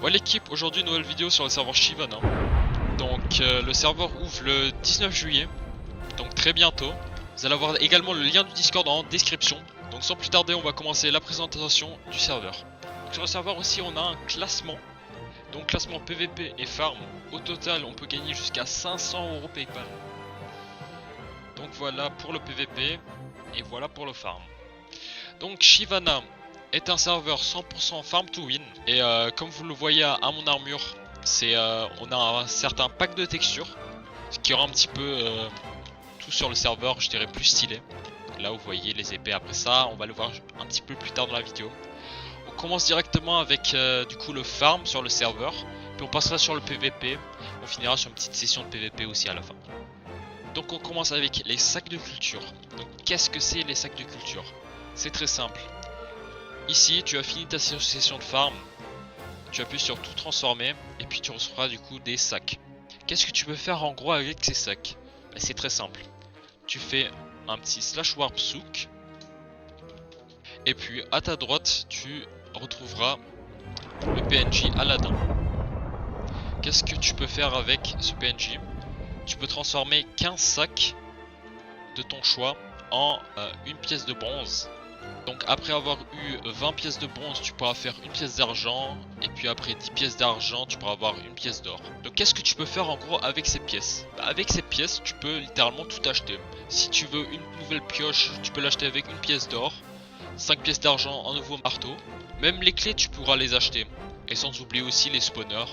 Ouais l'équipe, aujourd'hui nouvelle vidéo sur le serveur Shyvana. Donc le serveur ouvre le 19 juillet, donc très bientôt. Vous allez avoir également le lien du Discord en description. Donc sans plus tarder, on va commencer la présentation du serveur. Donc, sur le serveur aussi, on a un classement. Donc classement PVP et farm. Au total, on peut gagner jusqu'à 500 € PayPal. Donc voilà pour le PVP et voilà pour le farm. Donc Shyvana est un serveur 100% farm to win. Et comme vous le voyez à mon armure, on a un certain pack de textures, ce qui rend un petit peu tout sur le serveur, je dirais, plus stylé. Là vous voyez les épées. Après ça, on va le voir un petit peu plus tard dans la vidéo. On commence directement avec du coup le farm sur le serveur, puis on passera sur le PVP. On finira sur une petite session de PVP aussi à la fin. Donc on commence avec les sacs de culture. Donc qu'est-ce que c'est les sacs de culture? C'est très simple. Ici tu as fini ta session de farm, tu appuies sur tout transformer et puis tu recevras du coup des sacs. Qu'est-ce que tu peux faire en gros avec ces sacs? C'est très simple. Tu fais un petit slash warp souk et puis à ta droite tu retrouveras le PNJ Aladdin. Qu'est-ce que tu peux faire avec ce PNJ? Tu peux transformer 15 sacs de ton choix en une pièce de bronze. Donc après avoir eu 20 pièces de bronze, tu pourras faire une pièce d'argent. Et puis après 10 pièces d'argent, tu pourras avoir une pièce d'or. Donc qu'est-ce que tu peux faire en gros avec ces pièces? Avec ces pièces, tu peux littéralement tout acheter. Si tu veux une nouvelle pioche, tu peux l'acheter avec une pièce d'or, 5 pièces d'argent, un nouveau marteau. Même les clés, tu pourras les acheter. Et sans oublier aussi les spawners.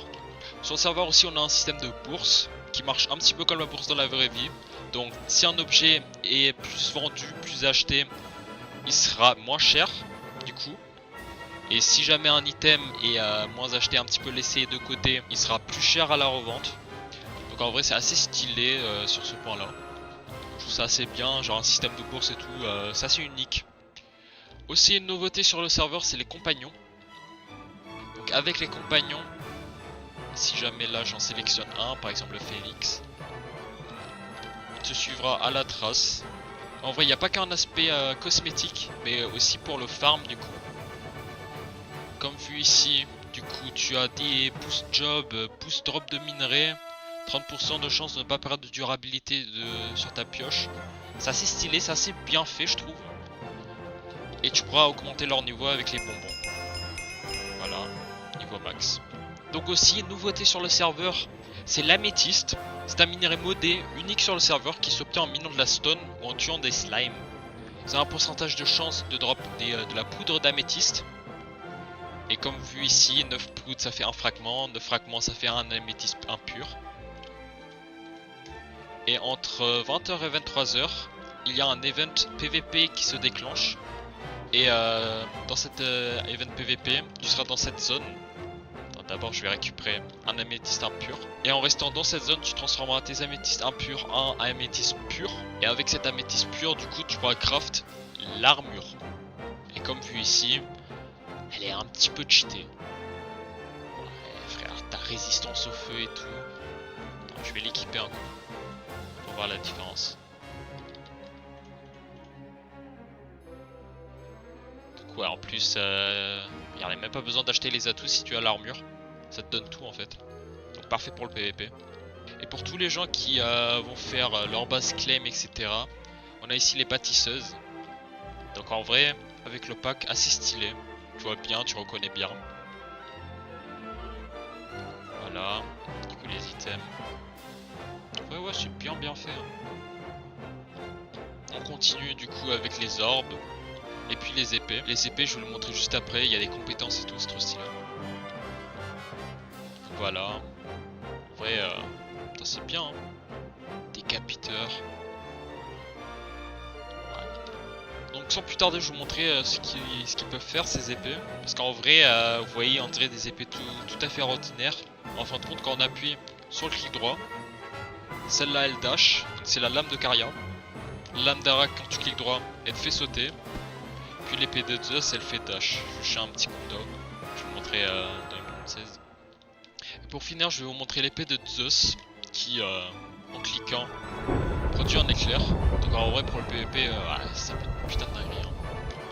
Sur le serveur aussi, on a un système de bourse qui marche un petit peu comme la bourse dans la vraie vie. Donc si un objet est plus vendu, plus acheté, il sera moins cher du coup. Et si jamais un item est moins acheté, un petit peu laissé de côté, il sera plus cher à la revente. Donc en vrai c'est assez stylé sur ce point là. Je trouve ça assez bien, genre un système de bourse et tout, c'est assez unique. Aussi une nouveauté sur le serveur, c'est les compagnons. Donc avec les compagnons, si jamais là j'en sélectionne un, par exemple le Félix, il te suivra à la trace. En vrai, il n'y a pas qu'un aspect cosmétique, mais aussi pour le farm du coup. Comme vu ici, du coup, tu as des boost job, boost drop de minerais, 30% de chance de ne pas perdre de durabilité sur ta pioche. C'est assez stylé, c'est assez bien fait, je trouve. Et tu pourras augmenter leur niveau avec les bonbons. Voilà, niveau max. Donc aussi, une nouveauté sur le serveur, c'est l'améthyste. C'est un minerai modé unique sur le serveur qui s'obtient en minant de la stone ou en tuant des slimes. C'est un pourcentage de chance de drop de la poudre d'améthyste. Et comme vu ici, 9 poudres ça fait un fragment, 9 fragments ça fait un améthyste impur. Et entre 20h et 23h, il y a un event PVP qui se déclenche. Et dans cet event PVP, tu seras dans cette zone. D'abord je vais récupérer un améthyste impur. Et en restant dans cette zone, tu transformeras tes améthystes impurs en améthyste pur. Et avec cet améthyste pur, du coup tu pourras craft l'armure. Et comme vu ici, elle est un petit peu cheatée. Ouais, frère, ta résistance au feu et tout. Attends, je vais l'équiper un coup pour voir la différence. Donc ouais, en plus, il n'y a même pas besoin d'acheter les atouts si tu as l'armure. Ça te donne tout en fait. Donc parfait pour le PVP. Et pour tous les gens qui vont faire leur base claim, etc. On a ici les bâtisseuses. Donc en vrai, avec le pack assez stylé. Tu vois bien, tu reconnais bien. Voilà, du coup les items. Ouais, c'est bien fait. On continue du coup avec les orbes. Et puis les épées. Les épées, je vais vous le montrer juste après. Il y a des compétences et tout, c'est trop stylé. Voilà. En vrai, c'est bien. Hein. Décapiteur. Ouais. Donc sans plus tarder, je vais vous montrer ce qu'ils peuvent faire ces épées. Parce qu'en vrai, vous voyez, on dirait des épées tout à fait ordinaires. En fin de compte, quand on appuie sur le clic droit, celle-là elle dash. C'est la lame de Caria. Lame d'Arak, quand tu cliques droit, elle te fait sauter. Puis l'épée de Zeus, elle fait dash. Je fais un petit combo. Je vais vous montrer dans une 16. Et pour finir, je vais vous montrer l'épée de Zeus qui, en cliquant, produit un éclair. Donc en vrai, pour le PVP, ça fait une putain de dinguerie. Hein.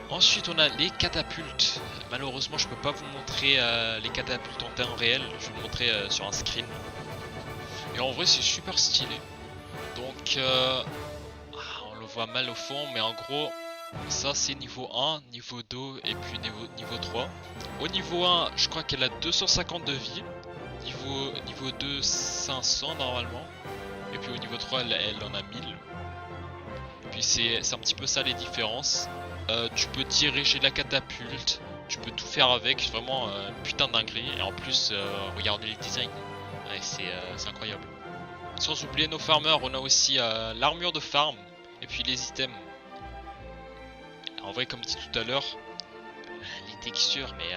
Ensuite on a les catapultes. Malheureusement je peux pas vous montrer les catapultes en temps réel, je vais vous montrer sur un screen. Et en vrai c'est super stylé. Donc on le voit mal au fond, mais en gros ça c'est niveau 1, niveau 2 et puis niveau 3. Au niveau 1 je crois qu'elle a 250 de vie. Niveau 2 500 normalement. Et puis au niveau 3 elle en a 1000. Et puis c'est un petit peu ça les différences. Tu peux diriger la catapulte, tu peux tout faire avec, c'est vraiment une putain de dinguerie. Et en plus, regardez les designs, ouais, c'est incroyable. Sans oublier nos farmers, on a aussi l'armure de farm et puis les items. En vrai, comme dit tout à l'heure, les textures, mais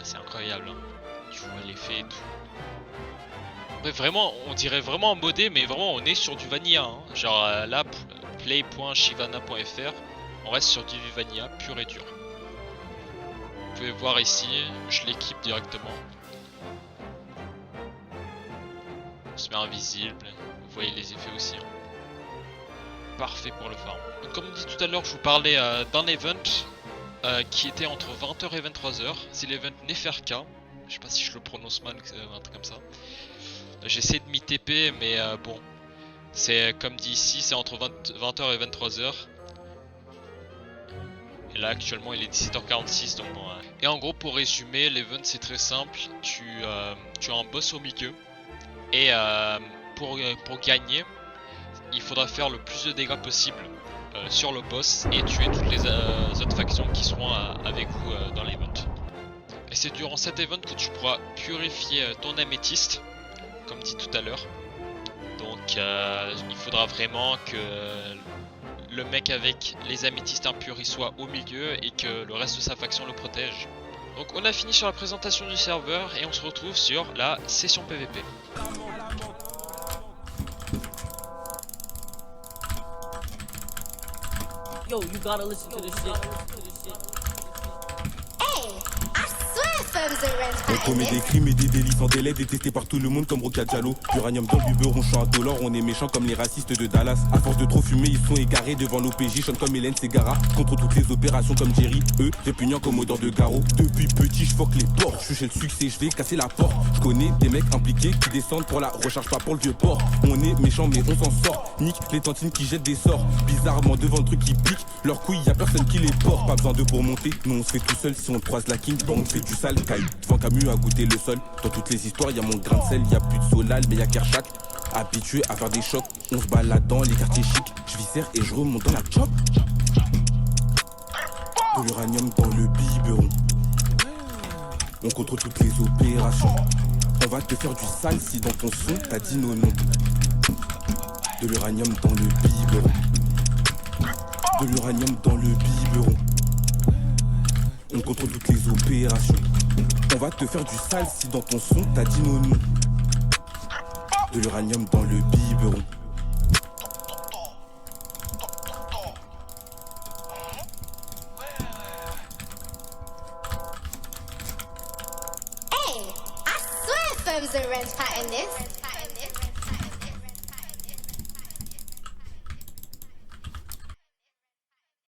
c'est incroyable. Hein. Tu vois l'effet et tout. Ouais, vraiment, on dirait vraiment en modé, mais vraiment on est sur du vanilla. Hein. Genre là, play.shivana.fr. On reste sur du vanilla pur et dur. Vous pouvez voir ici, je l'équipe directement. On se met invisible, vous voyez les effets aussi. Hein. Parfait pour le farm. Donc comme dit tout à l'heure, je vous parlais d'un event qui était entre 20h et 23h. C'est l'event Neferka. Je sais pas si je le prononce mal, un truc comme ça. J'essaie de m'y TP, mais bon. C'est comme dit ici, c'est entre 20h et 23h. Et là actuellement il est 17h46 donc bon. Et en gros pour résumer, l'event c'est très simple. Tu as un boss au milieu. Et pour gagner, il faudra faire le plus de dégâts possible sur le boss. Et tuer toutes les autres factions qui seront avec vous dans l'event. Et c'est durant cet event que tu pourras purifier ton améthyste. Comme dit tout à l'heure. Donc il faudra vraiment que le mec avec les améthystes impurs il soit au milieu et que le reste de sa faction le protège. Donc on a fini sur la présentation du serveur et on se retrouve sur la session PVP. Yo, you gotta listen to this shit. On commet des crimes et des délits sans délai, détestés par tout le monde comme Roca Diallo. Uranium dans le biberon, je suis indolore, on est méchants comme les racistes de Dallas. À force de trop fumer, ils sont égarés devant l'OPJ, chante comme Hélène Ségara. Contre toutes les opérations comme Jerry, répugnant comme odeur de garrot. Depuis petit, je fuck les porcs, je suis chez le succès, je vais casser la porte. Je connais des mecs impliqués qui descendent pour la recharge, pas pour le vieux port. On est méchants mais on s'en sort, nique les tantines qui jettent des sorts. Bizarrement devant le truc qui pique, leurs couilles y'a personne qui les porte. Pas besoin d'eux pour monter, nous on se fait tout seul si on croise la king, on fait du sale caille. Devant Camus à goûter le sol, dans toutes les histoires y'a mon grain de sel, y'a plus de Solal mais y'a Kershak. Habitué à faire des chocs, on se balade dans les quartiers chics. Je viscère et je remonte dans la chop. De l'uranium dans le biberon. On contrôle toutes les opérations. On va te faire du sale si dans ton son t'as dit non non. De l'uranium dans le biberon. De l'uranium dans le biberon. On contrôle toutes les opérations. On va te faire du sale si dans ton son t'as dit non non. De l'uranium dans le biberon. Hey, I swear firms and rents patent this.